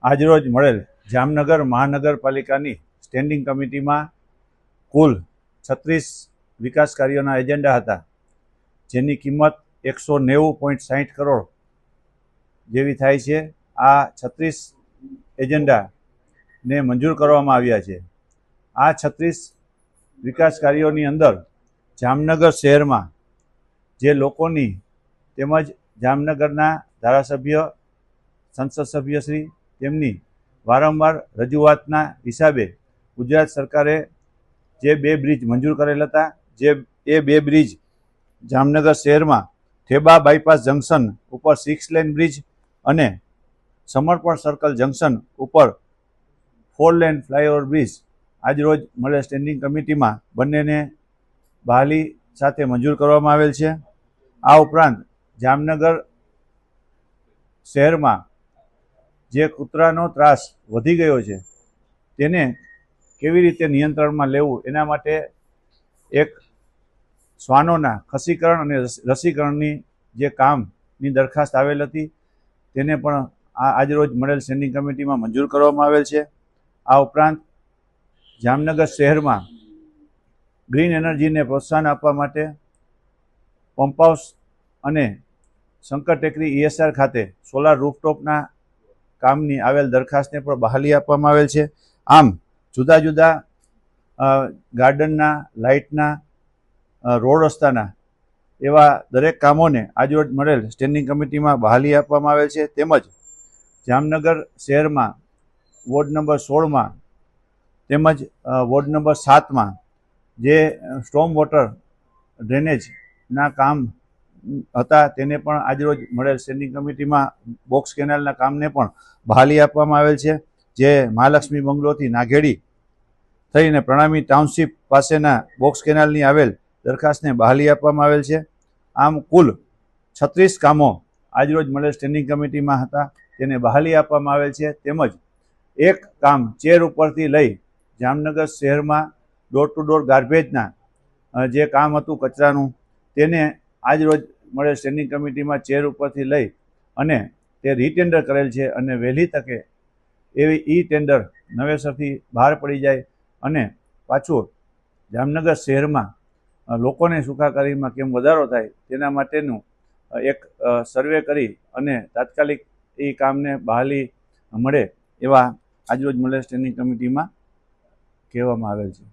આજરોજ મળેલ જામનગર મહાનગરપાલિકાની સ્ટેન્ડિંગ કમિટીમાં કુલ 36 વિકાસ કાર્યોના એજન્ડા હતા, જેની કિંમત 190.60 કરોડ જેવી થાય છે. આ 36 એજન્ડાને મંજૂર કરવામાં આવ્યા છે. આ 36 વિકાસ કાર્યોની અંદર જામનગર શહેરમાં જે લોકોની તેમજ જામનગરના ધારાસભ્ય, સંસદ સભ્યશ્રી તેમની વારંવાર રજૂઆતના હિસાબે ગુજરાત સરકારે જે 2 બ્રિજ મંજૂર કરેલ હતા, એ 2 બ્રિજ જામનગર શહેરમાં ઠેબા બાયપાસ જંકશન ઉપર 6 લેન બ્રિજ અને સમર્પણ સર્કલ જંકશન ઉપર 4 લેન ફ્લાયઓવર બ્રિજ આજરોજ મળેલ સ્ટેન્ડિંગ કમિટીમાં બંનેને બહાલી સાથે મંજૂર કરવામાં આવેલ છે. આ ઉપરાંત જામનગર શહેરમાં જે કૂતરાનો ત્રાસ વધી ગયો છે તેને કેવી રીતે નિયંત્રણમાં લેવું એના માટે એક શ્વાનોના ખસીકરણ અને રસીકરણની જે કામની દરખાસ્ત આવેલ હતી તેને પણ આજરોજ મળેલ સ્ટેન્ડિંગ કમિટીમાં મંજૂર કરવામાં આવેલ છે. આ ઉપરાંત જામનગર શહેરમાં ગ્રીન એનર્જીને પ્રોત્સાહન આપવા માટે પંપ હાઉસ અને શંકર ટેકરી ESR ખાતે સોલાર રૂફટોપના કામની આવેલ દરખાસ્તને પણ બહાલી આપવામાં આવેલ છે. આમ જુદા જુદા ગાર્ડનના, લાઇટના, રોડ રસ્તાના એવા દરેક કામોને આજરોજ મળેલ સ્ટેન્ડિંગ કમિટીમાં બહાલી આપવામાં આવેલ છે. તેમજ જામનગર શહેરમાં વોર્ડ નંબર 16માં તેમજ વોર્ડ નંબર 7માં જે સ્ટોર્મ વોટર ડ્રેનેજના કામ હતા તેને પણ આજરોજ મળેલ સ્ટેન્ડિંગ કમિટીમાં બોક્સ કેનાલના કામને પણ બહાલી આપવામાં આવેલ છે, જે મહાલક્ષ્મી બંગલોથી નાઘેડી થઈને પ્રણામી ટાઉનશીપ પાસેના બોક્સ કેનાલની આવેલ દરખાસ્તને બહાલી આપવામાં આવેલ છે. આમ કુલ 36 કામો આજરોજ મળેલ સ્ટેન્ડિંગ કમિટીમાં હતા, તેને બહાલી આપવામાં આવેલ છે. તેમજ એક કામ ચેર ઉપરથી લઈ જામનગર શહેરમાં ડોર ટુ ડોર ગાર્બેજના જે કામ હતું કચરાનું, તેને આજરોજ મળેલ સ્ટેન્ડિંગ કમિટીમાં ચેર ઉપરથી લઈ અને તે રીટેન્ડર કરેલ છે અને વહેલી તકે એવી ટેન્ડર નવેસરથી બહાર પડી જાય અને પાછું જામનગર શહેરમાં લોકોને સુખાકારીમાં કેમ વધારો થાય તેના માટેનું એક સર્વે કરી અને તાત્કાલિક એ કામને બહાલી મળે એવા આજરોજ મળેલ સ્ટેન્ડિંગ કમિટીમાં કહેવામાં આવેલ છે.